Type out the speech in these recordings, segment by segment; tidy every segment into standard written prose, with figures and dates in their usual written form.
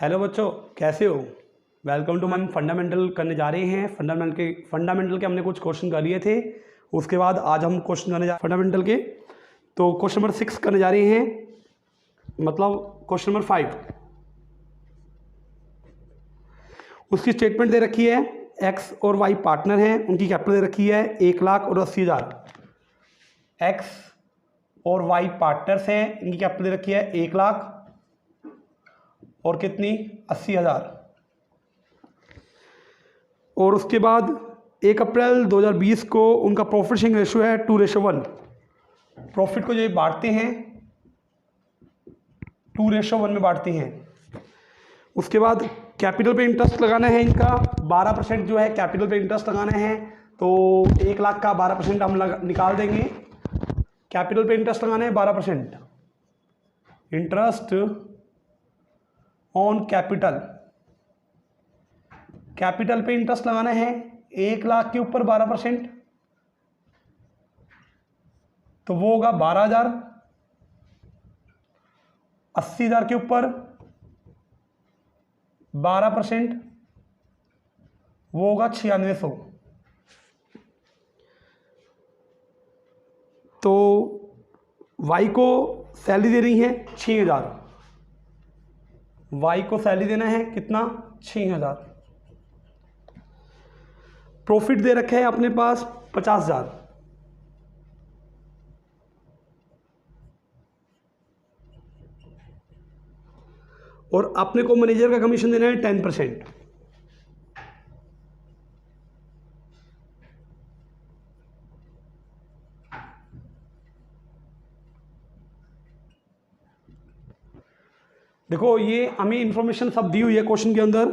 Hello बच्चों, कैसे हो? वेलकम टू मन फंडामेंटल करने जा रहे हैं। फंडामेंटल के हमने कुछ क्वेश्चन कर लिए थे। उसके बाद आज हम क्वेश्चन करने जा फंडामेंटल के। तो क्वेश्चन नंबर 6 करने जा रहे हैं, मतलब क्वेश्चन नंबर 5। उसकी स्टेटमेंट दे रखी है, एक्स और वाई पार्टनर हैं, उनकी कैपिटल दे रखी है 1,80,000। एक्स और वाई पार्टनर्स हैं, इनकी कैपिटल दे रखी है 1 लाख और कितनी 80,000। और उसके बाद 1 अप्रैल 2020 को उनका प्रॉफिट शेयरिंग रेशियो है 2:1। प्रॉफिट को जो बांटते हैं 2:1 में बांटते हैं। उसके बाद कैपिटल पे इंटरेस्ट लगाना है, इनका 12% जो है कैपिटल पे इंटरेस्ट लगाना है। तो 1 लाख का 12% हम निकाल देंगे। कैपिटल पे इंटरेस्ट लगाना है 12%, इंटरेस्ट ऑन कैपिटल। कैपिटल पे इंटरेस्ट लगाना है 1 लाख के ऊपर 12%, तो वो होगा 12,000। 80,000 के ऊपर 12%, वो होगा 9600। तो वाई को सैलरी दे रही है 6,000। वाई को सैलरी देना है कितना? 6,000। प्रॉफिट दे रखे है अपने पास 50,000। और अपने को मैनेजर का कमीशन देना है 10%। देखो, ये हमें इंफॉर्मेशन सब दी हुई है क्वेश्चन के अंदर।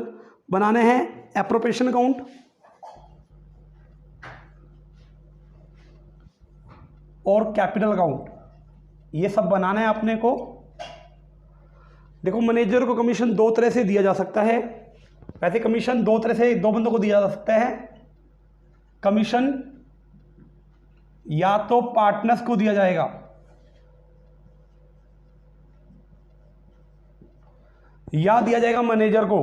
बनाने हैं एप्रोप्रिएशन अकाउंट और कैपिटल अकाउंट, ये सब बनाना है अपने को। देखो, मैनेजर को कमीशन दो तरह से दिया जा सकता है। वैसे कमीशन दो तरह से दो बंदों को दिया जा सकता है। कमीशन या तो पार्टनर्स को दिया जाएगा, या दिया जाएगा मैनेजर को।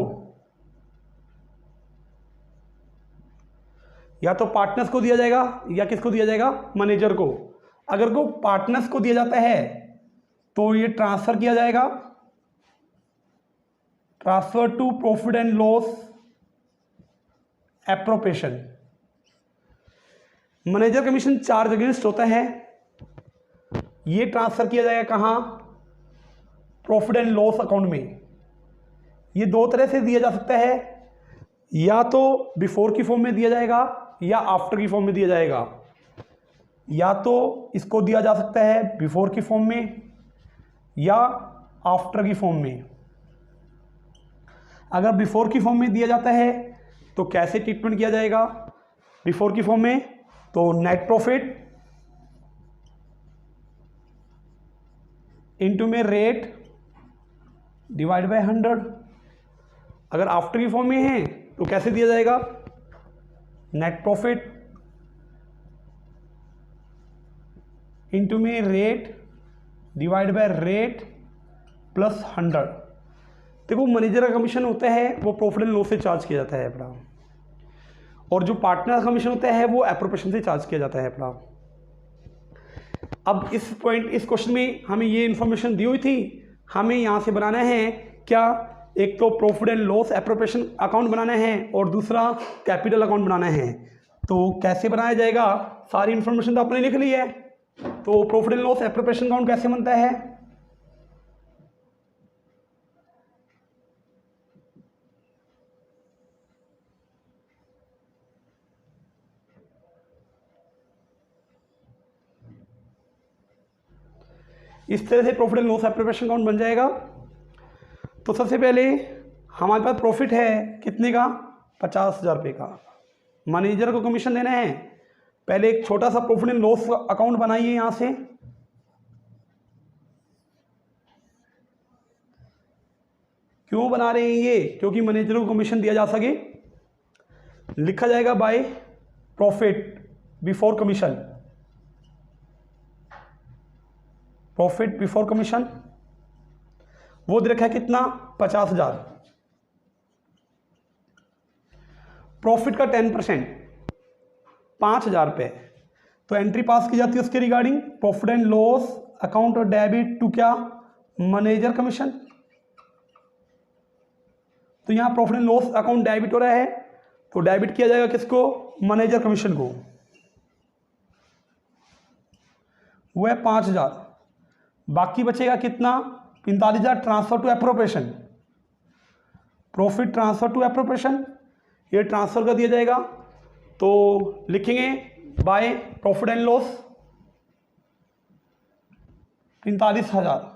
या तो पार्टनर्स को दिया जाएगा या किसको दिया जाएगा? मैनेजर को। अगर को पार्टनर्स को दिया जाता है तो ये ट्रांसफर किया जाएगा, transfer to profit and loss appropriation. Manager commission charge against होता है, ये ट्रांसफर किया जाएगा कहां? प्रॉफिट एंड लॉस अकाउंट में। ये दो तरह से दिया जा सकता है, या तो बिफोर की फॉर्म में दिया जाएगा या आफ्टर की फॉर्म में दिया जाएगा। या तो इसको दिया जा सकता है बिफोर की फॉर्म में या आफ्टर की फॉर्म में। अगर बिफोर की फॉर्म में दिया जाता है तो कैसे ट्रीटमेंट किया जाएगा? बिफोर की फॉर्म में तो नेट प्रॉफिट इनटू में रेट डिवाइड बाय 100। अगर आफ्टर की फॉर्म में है तो कैसे दिया जाएगा? नेट प्रॉफिट इनटू में rate divide by rate plus 100। देखो, मैनेजर का कमीशन होता है वो प्रॉफिट एंड लॉस से चार्ज किया जाता है अपना, और जो पार्टनर का कमीशन होता है वो एप्रोप्रिएशन से चार्ज किया जाता है अपना। अब इस क्वेश्चन में हमें ये इंफॉर्मेशन दी हुई थी, हमें यहाँ से बनाना है क्या? एक तो profit and loss appropriation account बनाना है और दूसरा कैपिटल अकाउंट बनाना है। तो कैसे बनाया जाएगा? सारी इंफॉर्मेशन तो आपने लिख ली है। तो profit and loss appropriation account कैसे बनता है? इस तरह से profit and loss appropriation account बन जाएगा। तो सबसे पहले हमारे पास प्रॉफिट है कितने का? 50,000 रुपये का। मैनेजर को कमीशन देना है। पहले एक छोटा सा प्रॉफिट एंड लॉस अकाउंट बनाइए यहां से। क्यों बना रहे हैं ये? क्योंकि मैनेजर को कमीशन दिया जा सके। लिखा जाएगा by profit before commission. Profit before commission वो दे रखा है कितना? 50,000। प्रॉफिट का 10%, 5,000 रुपये। तो एंट्री पास की जाती है उसके regarding profit and loss account और डेबिट टू क्या, मैनेजर कमीशन। तो यहाँ profit and loss account debit हो रहा है, तो डेबिट किया जाएगा किसको, मैनेजर कमीशन को, वो है 5,000। बाकी बचेगा कितना, 45,000 transfer to appropriation, profit transfer to appropriation, ये ट्रांसफर कर दिया जाएगा। तो लिखेंगे बाय प्रॉफिट एंड लॉस 45,000।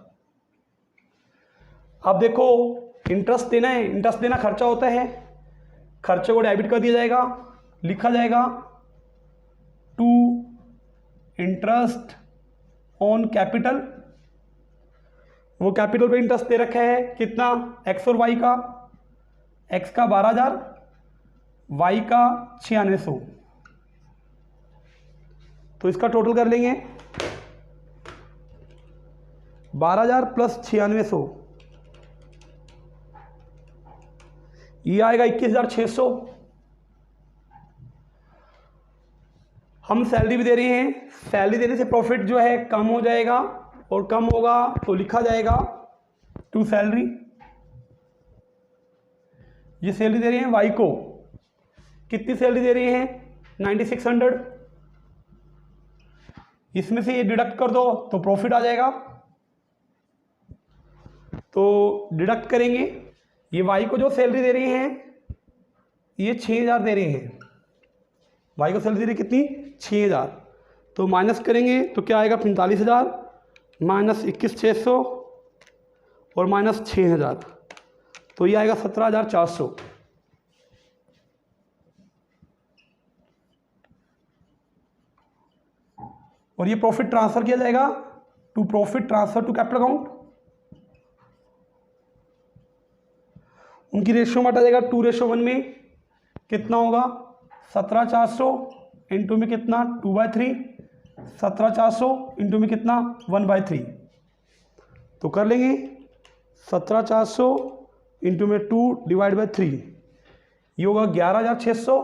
अब देखो इंटरेस्ट देना है, इंटरेस्ट देना खर्चा होता है, खर्चे को डेबिट कर दिया जाएगा, लिखा जाएगा टू इंटरेस्ट ऑन कैपिटल। वो कैपिटल पे इंटरेस्ट दे रखा है कितना, एक्स और वाई का, एक्स का 12,000, वाई का 9600। तो इसका टोटल कर लेंगे 12,000 प्लस 9600, ये आएगा 21,600। हम सैलरी भी दे रहे हैं, सैलरी देने से प्रॉफिट जो है कम हो जाएगा, और कम होगा तो लिखा जाएगा टू सैलरी। ये सैलरी दे रहे हैं वाई को, कितनी सैलरी दे रहे हैं, 9600। इसमें से ये डिडक्ट कर दो तो प्रॉफिट आ जाएगा, तो डिडक्ट करेंगे। ये वाई को जो सैलरी दे रहे हैं ये 6,000 दे रहे हैं, वाई को सैलरी दे रही कितनी, 6,000। तो माइनस करेंगे तो क्या आएगा, 45,000 माइनस 21,600 और माइनस 6,000, तो ये आएगा 17,400। और ये प्रॉफिट ट्रांसफर किया जाएगा to profit transfer to capital account. उनकी रेशियो में हटा जाएगा 2:1 में, कितना होगा 17,400 इंटू में कितना 2/3, 17,400 इंटू में कितना 1/3। तो कर लेंगे 17,400 इंटू में 2 डिवाइड बाई 3, ये होगा 11,600,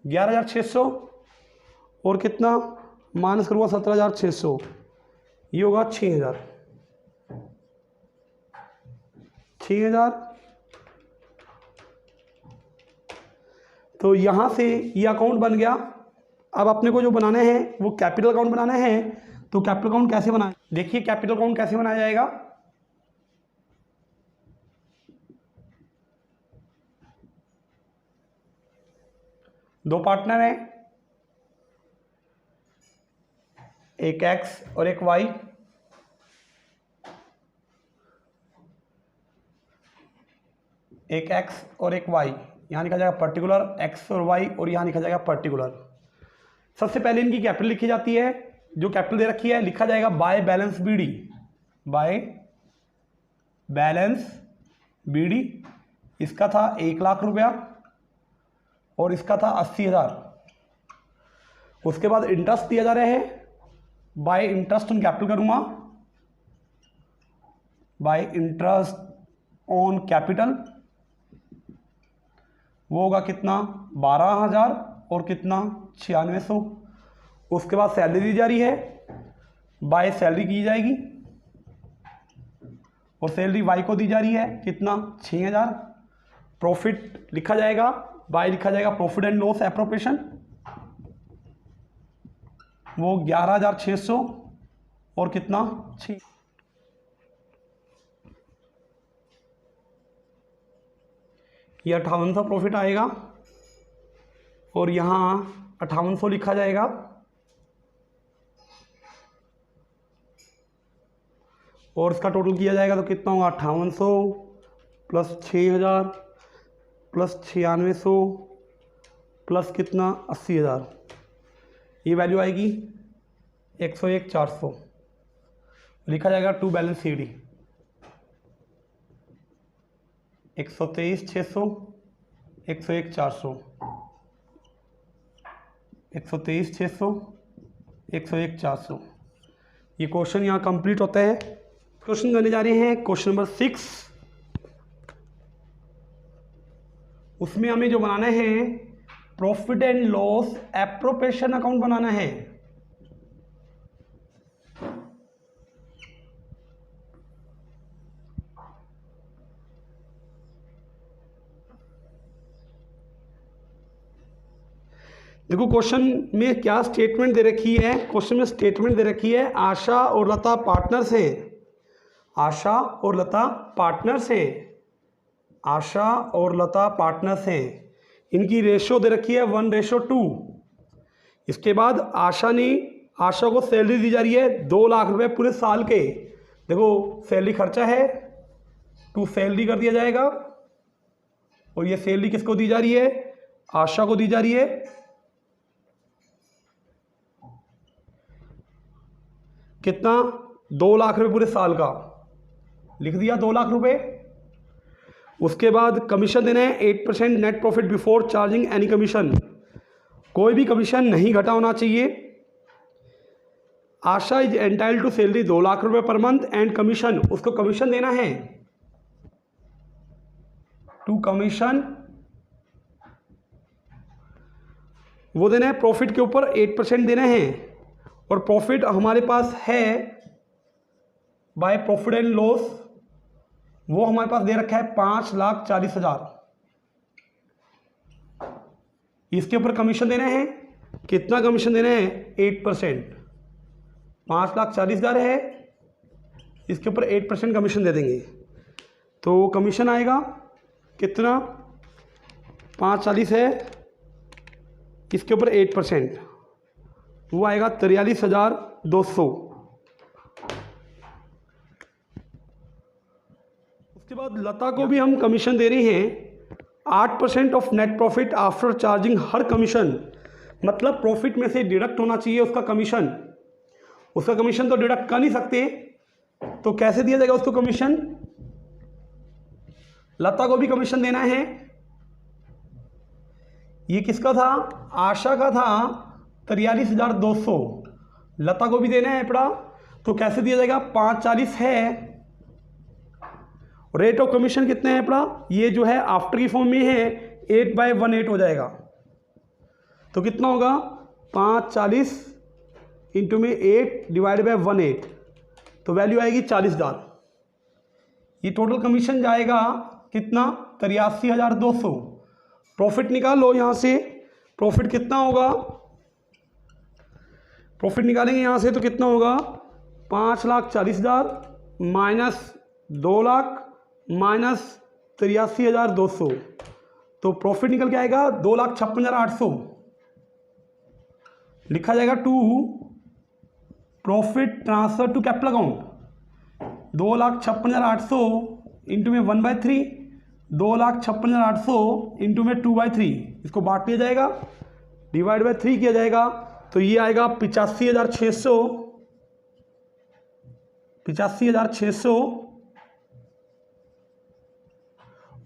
11,600 और कितना माइनस करूँगा 17,600, ये होगा 6,000, 6,000। तो यहाँ से ये अकाउंट बन गया। अब अपने को जो बनाना है वो कैपिटल अकाउंट बनाना है। तो कैपिटल अकाउंट कैसे बनाए, देखिए कैपिटल अकाउंट कैसे बनाया जाएगा। दो पार्टनर हैं, एक एक्स और एक वाई। एक एक्स और एक वाई, यहाँ लिखा जाएगा पर्टिकुलर एक्स और वाई, और यहाँ लिखा जाएगा पर्टिकुलर। सबसे पहले इनकी कैपिटल लिखी जाती है, जो कैपिटल दे रखी है लिखा जाएगा by balance BD, by balance BD. इसका था 1,00,000 रुपया और इसका था 80,000। उसके बाद इंटरेस्ट दिया जा रहा है, बाय इंटरेस्ट ऑन कैपिटल करूँगा, बाय इंटरेस्ट ऑन कैपिटल, वो होगा कितना 12,000 और कितना 9600। उसके बाद सैलरी दी जा रही है, बाय सैलरी की जाएगी, और सैलरी वाई को दी जा रही है कितना 6,000। प्रॉफिट लिखा जाएगा, बाय लिखा जाएगा प्रॉफिट एंड लॉस एप्रोप्रिएशन, वो 11,600 और कितना 6। ये 5800 प्रॉफिट आएगा और यहाँ 5800 लिखा जाएगा, और इसका टोटल किया जाएगा तो कितना होगा 5800 प्लस 6,000 प्लस 9600 प्लस कितना 80,000, ये वैल्यू आएगी 101,400। लिखा जाएगा टू बैलेंस सी डी 123,600, 101,400, 123,600, 101,400। ये क्वेश्चन यहाँ कंप्लीट होता है। क्वेश्चन करने जा रहे हैं क्वेश्चन नंबर 6। उसमें हमें जो बनाना है profit and loss appropriation account बनाना है। देखो क्वेश्चन में क्या स्टेटमेंट दे रखी है, क्वेश्चन में स्टेटमेंट दे रखी है आशा और लता पार्टनर्स हैं, आशा और लता पार्टनर्स हैं, आशा और लता पार्टनर्स हैं, इनकी रेशो दे रखी है 1:2। इसके बाद आशा को सैलरी दी जा रही है 2 लाख रुपए पूरे साल के। देखो सैलरी खर्चा है, टू सैलरी कर दिया जाएगा, और ये सैलरी किसको दी जा रही है, आशा को दी जा रही है। कितना, 2 लाख रुपए पूरे साल का, लिख दिया 2 लाख रुपए। उसके बाद कमीशन देना है 8% net profit before charging any commission, कोई भी कमीशन नहीं घटा होना चाहिए। आशा इज एंटाइल्ड टू सैलरी 2 लाख रुपए पर मंथ एंड कमीशन, उसको कमीशन देना है, टू कमीशन वो देना है, प्रॉफिट के ऊपर 8% देना है, और प्रॉफिट हमारे पास है बाय प्रॉफिट एंड लॉस, वो हमारे पास दे रखा है 5,40,000। इसके ऊपर कमीशन देना है, कितना कमीशन देना है, 8%, 5,40,000 है, इसके ऊपर 8% कमीशन दे देंगे, तो कमीशन आएगा कितना, 5,40,000 है, इसके ऊपर 8%, वो आएगा 43,200। उसके बाद लता को भी हम कमीशन दे रहे हैं 8% of net profit after charging her commission, मतलब प्रॉफिट में से डिडक्ट होना चाहिए उसका कमीशन, उसका कमीशन तो डिडक्ट कर नहीं सकते, तो कैसे दिया जाएगा उसको कमीशन, लता को भी कमीशन देना है। ये किसका था, आशा का था 43,200, लता को भी देना है पड़ा, तो कैसे दिया जाएगा, 5,40 है, रेट ऑफ कमीशन कितने हैं पड़ा, ये जो है आफ्टर की फॉर्म में है 8/18 हो जाएगा, तो कितना होगा, 5,40 इंटू में 8 डिवाइड बाय 18, तो वैल्यू आएगी 40,000। ये टोटल कमीशन जाएगा कितना, 83,200। प्रॉफिट निकाल लो यहाँ से, प्रॉफिट कितना होगा, प्रॉफिट निकालेंगे यहाँ से तो कितना होगा, 5,40,000 माइनस 2 लाख माइनस 83,200, तो प्रॉफिट निकल के आएगा 2,56,800। लिखा जाएगा to profit transfer to capital account, 2,56,800 into में 1/3, 2,56,800 इंटू में 2/3, इसको बांट दिया जाएगा, डिवाइड बाय 3 किया जाएगा, तो ये आएगा 85,600, 85,600,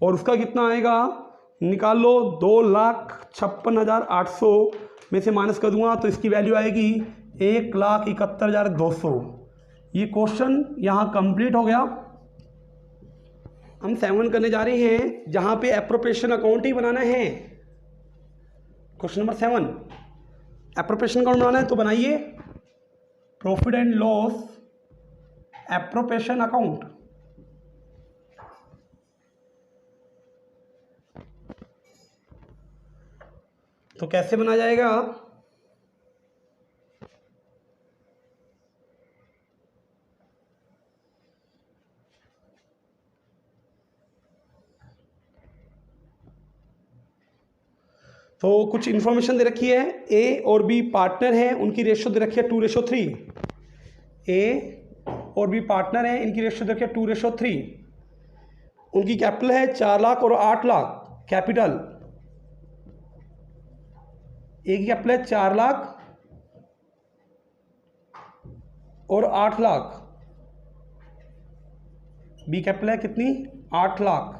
और उसका कितना आएगा, निकाल लो, 2,56,800 में से माइनस कर दूंगा तो इसकी वैल्यू आएगी 1,71,200। ये क्वेश्चन यहाँ कंप्लीट हो गया। हम 7 करने जा रहे हैं जहाँ पे एप्रोप्रिएशन अकाउंट ही बनाना है। क्वेश्चन नंबर 7 एप्रोप्रिएशन अकाउंट बनाना है, तो बनाइए profit and loss appropriation account. तो कैसे बना जाएगा, तो कुछ इन्फॉर्मेशन दे रखी है, ए और बी पार्टनर हैं, उनकी रेशो दे रखी है 2:3। ए और बी पार्टनर हैं, इनकी रेशो दे रखी है 2:3। उनकी कैपिटल है 4 लाख और 8 लाख कैपिटल, ए की कैपिटल है 4 लाख और 8 लाख, बी कैपिटल है कितनी, 8 लाख।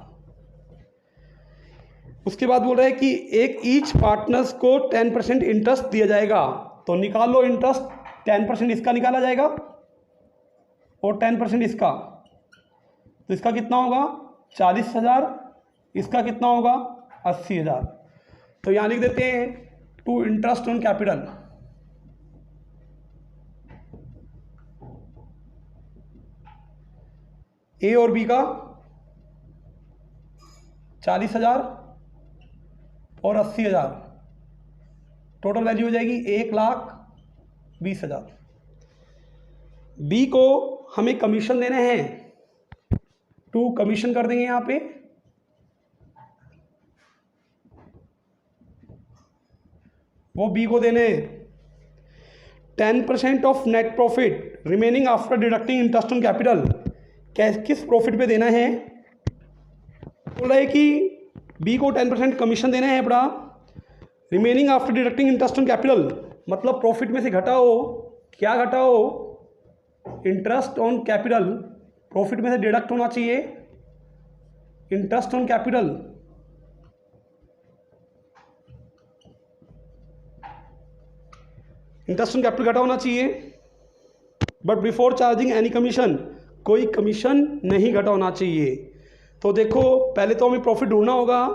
उसके बाद बोल रहे हैं कि एक ईच पार्टनर्स को 10% इंटरेस्ट दिया जाएगा, तो निकाल लो इंटरेस्ट, 10% इसका निकाला जाएगा और 10% इसका, तो इसका कितना होगा 40,000, इसका कितना होगा 80,000। तो यहाँ लिख देते हैं टू इंटरेस्ट ऑन कैपिटल, ए और बी का 40,000 और 80,000, टोटल वैल्यू हो जाएगी 1,20,000। बी को हमें कमीशन देने हैं, टू कमीशन कर देंगे यहाँ पे, वो बी को देने 10% of net profit remaining after deducting interest on capital. किस प्रॉफिट पे देना है? बोल रहा है कि बी को 10% कमीशन देना है बड़ा, remaining after deducting interest on capital, मतलब प्रॉफिट में से घटाओ, क्या घटाओ? इंटरेस्ट ऑन कैपिटल, प्रॉफिट में से डिडक्ट होना चाहिए interest on capital. Interest on capital घटा होना चाहिए, but before charging any commission, कोई कमीशन नहीं घटा होना चाहिए। तो देखो पहले तो हमें प्रॉफिट ढूंढना होगा।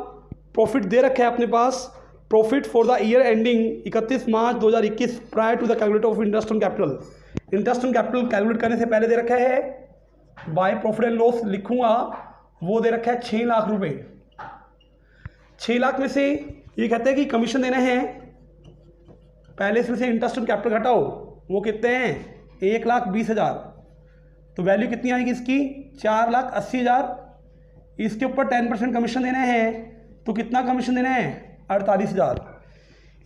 प्रॉफिट दे रखा है अपने पास, profit for the year ending 31 March 2021 prior to the calculate of interest on capital. Interest on capital calculate करने से पहले दे रखा है बाय प्रॉफिट एंड लॉस लिखूंगा, वो दे रखा है 6 लाख रुपए। 6 लाख में से ये कहते हैं कि कमीशन देना है, पहले इसमें से इंटरेस्ट ऑन कैपिटल घटाओ, वो कितने हैं? 1,20,000। तो वैल्यू कितनी आएगी इसकी? 4,80,000। इसके ऊपर 10% कमीशन देना है, तो कितना कमीशन देना है? 48,000।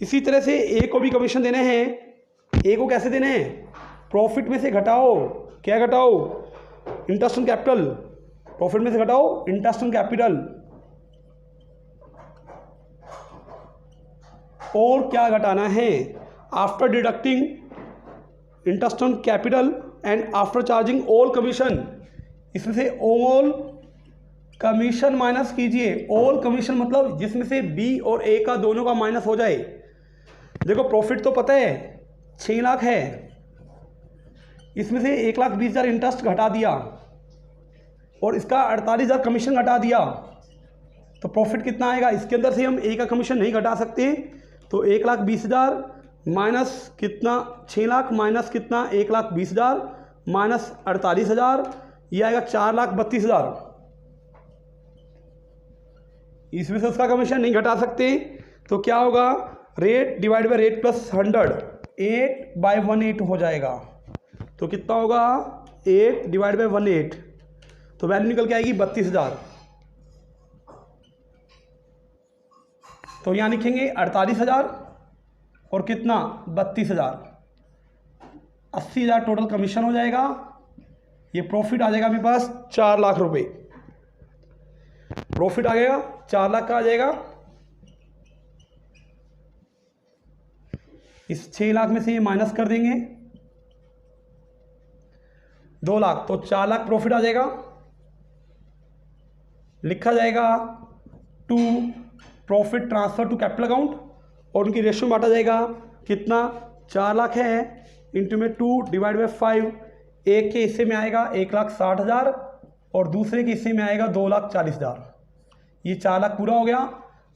इसी तरह से ए को भी कमीशन देने हैं। ए को कैसे देने हैं? प्रॉफिट में से घटाओ, क्या घटाओ? Interest on capital. प्रॉफिट में से घटाओ इंटरेस्ट ऑन कैपिटल, और क्या घटाना है? After deducting interest on capital and after charging all commission, इसमें से ऑल कमीशन माइनस कीजिए। ऑल कमीशन मतलब जिसमें से बी और ए का दोनों का माइनस हो जाए। देखो प्रॉफिट तो पता है 6 लाख है, इसमें से 1,20,000 इंटरेस्ट घटा दिया और इसका 48,000 कमीशन घटा दिया, तो प्रॉफिट कितना आएगा? इसके अंदर से हम ए का कमीशन नहीं घटा सकते, तो 1,20,000 माइनस कितना? 6 लाख माइनस कितना? 1,20,000 माइनस 48,000, ये आएगा 4,32,000। इसमें से उसका कमीशन नहीं घटा सकते, तो क्या होगा? Rate divide by rate plus 100, 8/18 हो जाएगा। तो कितना होगा? 8 डिवाइड बाई 18, तो वैल्यू निकल के आएगी 32,000। तो यहाँ लिखेंगे 48,000 और कितना? 32,000, 80,000 टोटल कमीशन हो जाएगा। ये प्रॉफिट आ जाएगा मेरे पास 4 लाख रुपए। प्रॉफिट आ गया 4 लाख का आ जाएगा। इस 6 लाख में से ये माइनस कर देंगे 2 लाख, तो 4 लाख प्रॉफिट आ जाएगा। लिखा जाएगा to profit transfer to capital account, और उनकी रेशियो बांटा जाएगा कितना? 4 लाख है इंटू में 2 डिवाइड बाई 5। एक के हिस्से में आएगा 1,60,000 और दूसरे के हिस्से में आएगा 2,40,000। ये 4 लाख पूरा हो गया।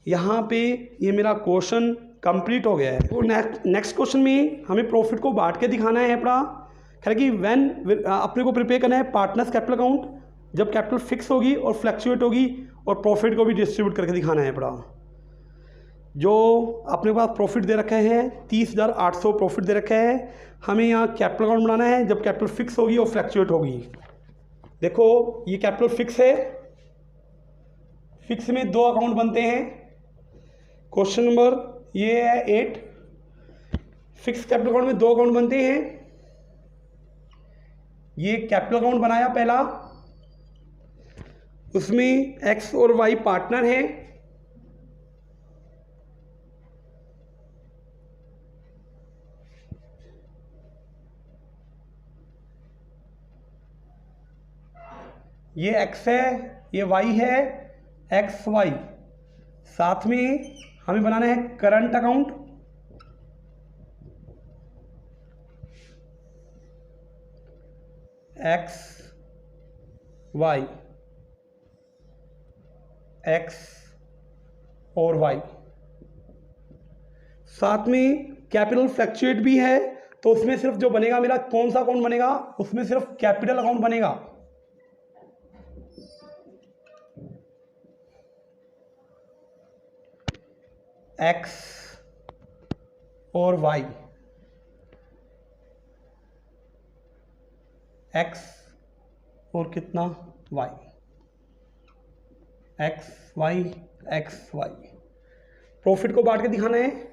यहाँ पे ये मेरा क्वेश्चन कंप्लीट हो गया है। तो नेक्स्ट क्वेश्चन में हमें प्रॉफिट को बांट के दिखाना है अपना। खैर कि व्हेन अपने को प्रिपेयर करना है पार्टनर्स कैपिटल अकाउंट, जब कैपिटल फिक्स होगी और फ्लैक्चुएट होगी, और प्रॉफिट को भी डिस्ट्रीब्यूट करके दिखाना है अपना। जो अपने पास प्रॉफिट दे रखा है 30,800 प्रॉफिट दे रखा है, हमें यहाँ कैपिटल अकाउंट बनाना है जब कैपिटल फिक्स होगी और फ्लैक्चुएट होगी। देखो ये कैपिटल फिक्स है, फिक्स में 2 अकाउंट बनते हैं। क्वेश्चन नंबर ये है 8। फिक्स कैपिटल अकाउंट में 2 अकाउंट बनते हैं। ये कैपिटल अकाउंट बनाया पहला, उसमें एक्स और वाई पार्टनर है। ये एक्स है, ये वाई है, एक्स वाई। साथ में हमें बनाना है current account. X Y, X और वाई। साथ में कैपिटल फ्लैक्चुएट भी है, तो उसमें सिर्फ जो बनेगा मेरा कौन सा अकाउंट बनेगा, उसमें सिर्फ कैपिटल अकाउंट बनेगा। एक्स और वाई, एक्स और कितना Y, X Y X Y. Profit को बांट के दिखाना है।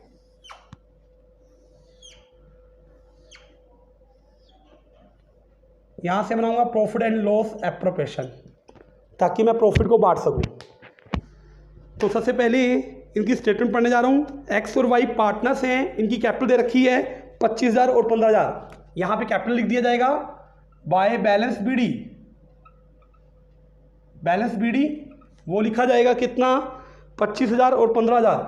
यहां से बनाऊंगा प्रॉफिट एंड लॉस एप्रोप्रिएशन, ताकि मैं प्रॉफिट को बांट सकूं। तो सबसे पहले इनकी स्टेटमेंट पढ़ने जा रहा हूं। एक्स और वाई पार्टनर्स हैं, इनकी कैपिटल दे रखी है 25,000 और 15,000। यहां पे कैपिटल लिख दिया जाएगा by balance BD. Balance BD वो लिखा जाएगा कितना, 25,000 और 15,000,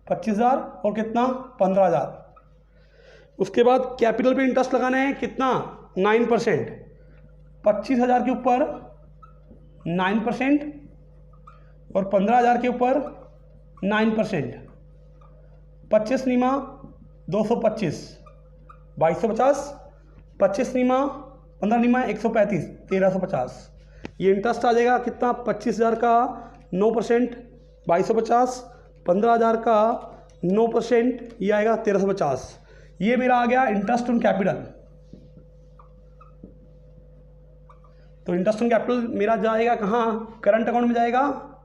25,000 और कितना 15,000। उसके बाद कैपिटल पे इंटरेस्ट लगाना है कितना, 9%। 25,000 के ऊपर 9% और 15,000 के ऊपर 9%। 25 निमा 225, 2250, 25 निमा 15 निमा 135, 1350। ये इंटरेस्ट आ जाएगा कितना, 25,000 का 9%, 2250, 15,000 का 9%, ये आएगा 1350। ये मेरा आ गया इंटरेस्ट ऑन कैपिटल। तो इंटरेस्ट ऑन कैपिटल मेरा जाएगा कहाँ, करंट अकाउंट में जाएगा।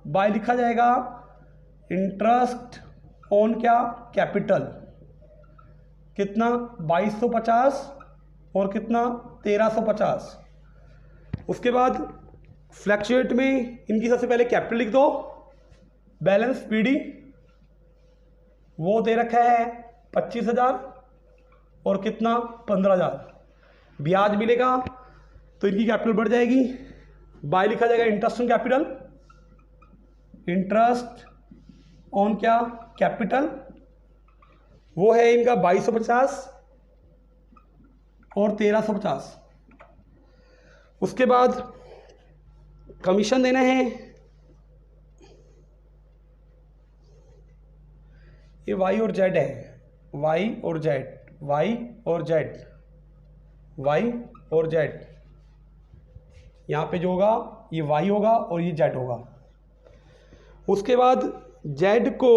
बाय लिखा जाएगा इंटरेस्ट ऑन क्या, कैपिटल, कितना 2250 और कितना 1350। उसके बाद फ्लैक्चुएट में इनकी सबसे पहले कैपिटल लिख दो। बैलेंस पीडी वो दे रखा है 25,000 और कितना 15,000। ब्याज मिलेगा तो इनकी कैपिटल बढ़ जाएगी। बाय लिखा जाएगा interest on capital, interest on क्या, कैपिटल, वो है इनका 2250 और 1350। उसके बाद कमीशन देना है। ये वाई और जेड है, वाई और जेड, वाई और जेड, वाई और जेड। यहाँ पे जो होगा ये वाई होगा और ये जेड होगा। उसके बाद जेड को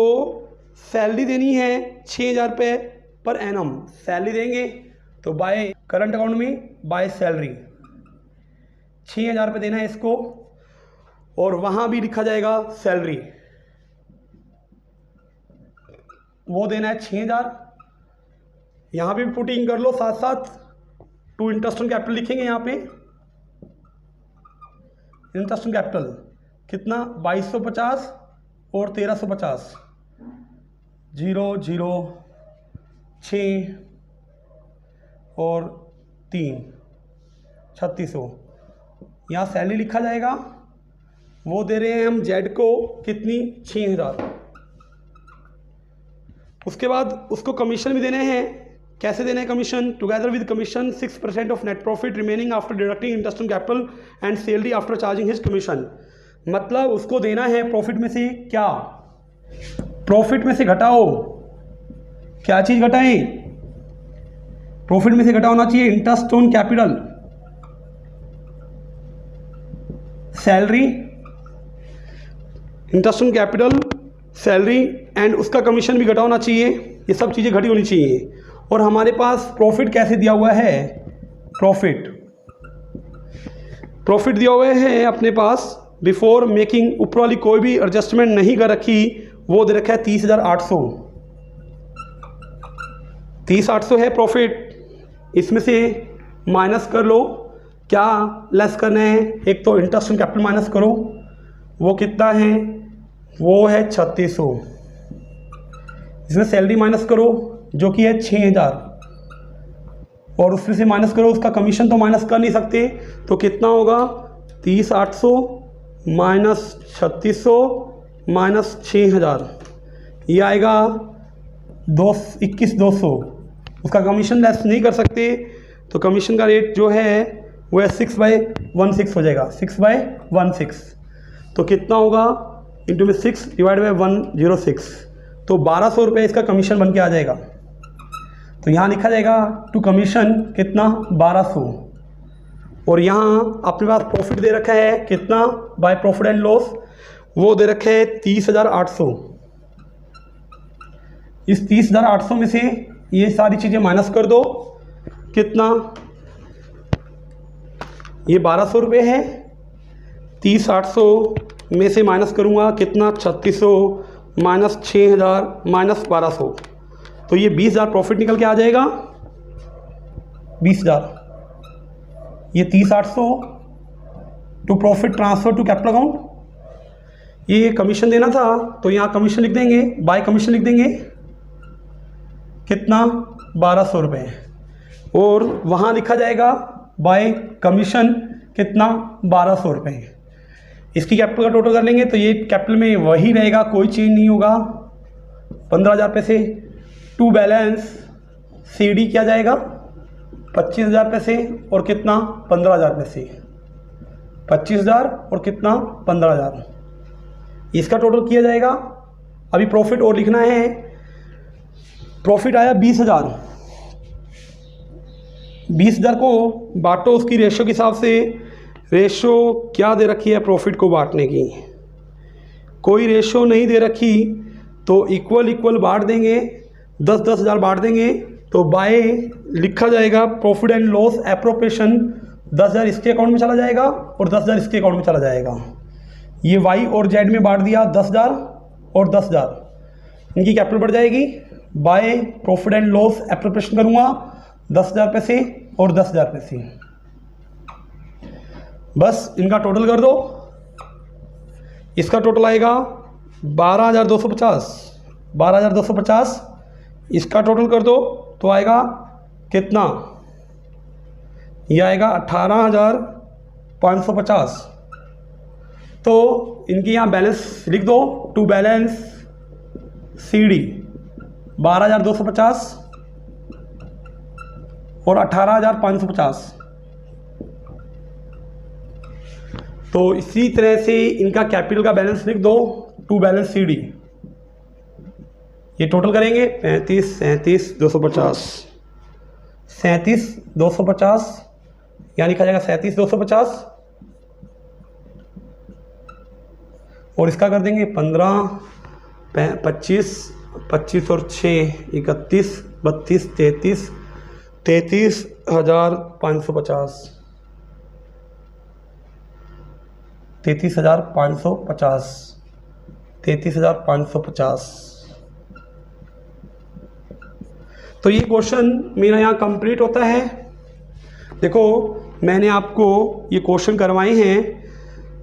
सैलरी देनी है 6,000 रुपये पर एनम। सैलरी देंगे तो बाय करंट अकाउंट में बाय सैलरी 6,000 रुपये देना है इसको, और वहाँ भी लिखा जाएगा सैलरी, वो देना है 6,000। यहाँ भी पुटिंग कर लो साथ साथ। टू इंटरेस्ट ऑन कैपिटल लिखेंगे यहाँ पे, इंटरेस्ट ऑन कैपिटल कितना 2250 और 1350, 0 0 6 और 3 3600। यहाँ सैलरी लिखा जाएगा, वो दे रहे हैं हम जेड को कितनी 6,000। उसके बाद उसको कमीशन भी देने हैं। कैसे देने हैं commission, together with commission 6% of net profit remaining after deducting interest on capital and salary after charging his commission. मतलब उसको देना है प्रॉफिट में से क्या, प्रॉफिट में से घटाओ, क्या चीज घटाएं, प्रॉफिट में से घटा होना चाहिए interest on capital, salary, interest on capital, salary and उसका कमीशन भी घटा होना चाहिए। ये सब चीज़ें घटी होनी चाहिए। और हमारे पास प्रॉफिट कैसे दिया हुआ है, प्रॉफिट दिया हुआ है अपने पास बिफोर मेकिंग, ऊपर वाली कोई भी एडजस्टमेंट नहीं कर रखी, वो दे रखा है 30,800। 30,800 है प्रॉफिट। इसमें से माइनस कर लो, क्या लेस करना है, एक तो इंटरेस्ट ऑन कैपिटल माइनस करो, वो कितना है, वो है 3600। इसमें सैलरी माइनस करो जो कि है 6,000, और उसमें से माइनस करो उसका कमीशन, तो माइनस कर नहीं सकते, तो कितना होगा 30,800 माइनस 3600 माइनस 6,000, ये आएगा 21,200। उसका कमीशन लेस नहीं कर सकते, तो कमीशन का रेट जो है वो है 6/16 हो जाएगा, 6/16। तो कितना होगा इंटू में 6 डिवाइड बाई 106, तो 1200 रुपये इसका कमीशन बन के आ जाएगा। तो यहाँ लिखा जाएगा टू कमीशन कितना 1200, और यहाँ अपने पास प्रॉफिट दे रखा है कितना बाय प्रॉफिट एंड लॉस, वो दे रखा है 30,800। इस 30,800 में से ये सारी चीज़ें माइनस कर दो, कितना, ये 1200 रुपये है, 30,800 में से माइनस करूँगा कितना 3600 माइनस 6,000 माइनस 1200, तो ये 20,000 प्रॉफिट निकल के आ जाएगा। 20,000, ये 30,800 to profit transfer to capital account, ये कमीशन देना था तो यहाँ कमीशन लिख देंगे, बाय कमीशन लिख देंगे कितना 1200 रुपये, और वहाँ लिखा जाएगा बाय कमीशन कितना 1200 रुपये। इसकी कैपिटल का टोटल कर लेंगे तो ये कैपिटल में वही रहेगा, कोई चेंज नहीं होगा, 15,000 रुपये से। टू बैलेंस CD क्या जाएगा 25,000 रुपये से, और कितना 15,000 रुपये से, 25,000 और कितना 15,000, इसका टोटल किया जाएगा। अभी प्रॉफिट और लिखना है, प्रॉफिट आया 20,000, 20,000 को बांटो उसकी रेशो के हिसाब से। रेशो क्या दे रखी है प्रॉफिट को बांटने की, कोई रेशो नहीं दे रखी, तो इक्वल इक्वल बांट देंगे, 10,000 बांट देंगे, तो बाय लिखा जाएगा प्रॉफिट एंड लॉस एप्रोप्रिएशन, 10,000 इसके अकाउंट में चला जाएगा और 10,000 इसके अकाउंट में चला जाएगा। ये Y और Z में बांट दिया 10,000 और 10,000, इनकी कैपिटल बढ़ जाएगी। By profit and loss appropriation करूँगा 10,000 रुपये से और 10,000 रुपये से, बस इनका टोटल कर दो। इसका टोटल आएगा 12,250, 12,250, इसका टोटल कर दो तो आएगा कितना, ये आएगा 18,550। तो इनकी यहाँ बैलेंस लिख दो, टू बैलेंस CD 12,250 और 18,550। तो इसी तरह से इनका कैपिटल का बैलेंस लिख दो, टू बैलेंस CD, ये टोटल करेंगे 35, 37, 250, 37, 250, यहाँ लिखा जाएगा 37, 250, और इसका कर देंगे 15, 25, 25 और 6 31, 32, 33, 33,550, 33,550, 33,550। तो ये क्वेश्चन मेरा यहाँ कंप्लीट होता है। देखो मैंने आपको ये क्वेश्चन करवाए हैं,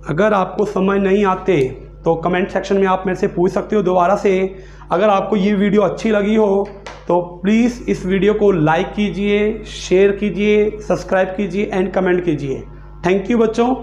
अगर आपको समझ नहीं आते तो कमेंट सेक्शन में आप मेरे से पूछ सकते हो दोबारा से। अगर आपको ये वीडियो अच्छी लगी हो तो प्लीज़ इस वीडियो को लाइक कीजिए, शेयर कीजिए, सब्सक्राइब कीजिए एंड कमेंट कीजिए। थैंक यू बच्चों।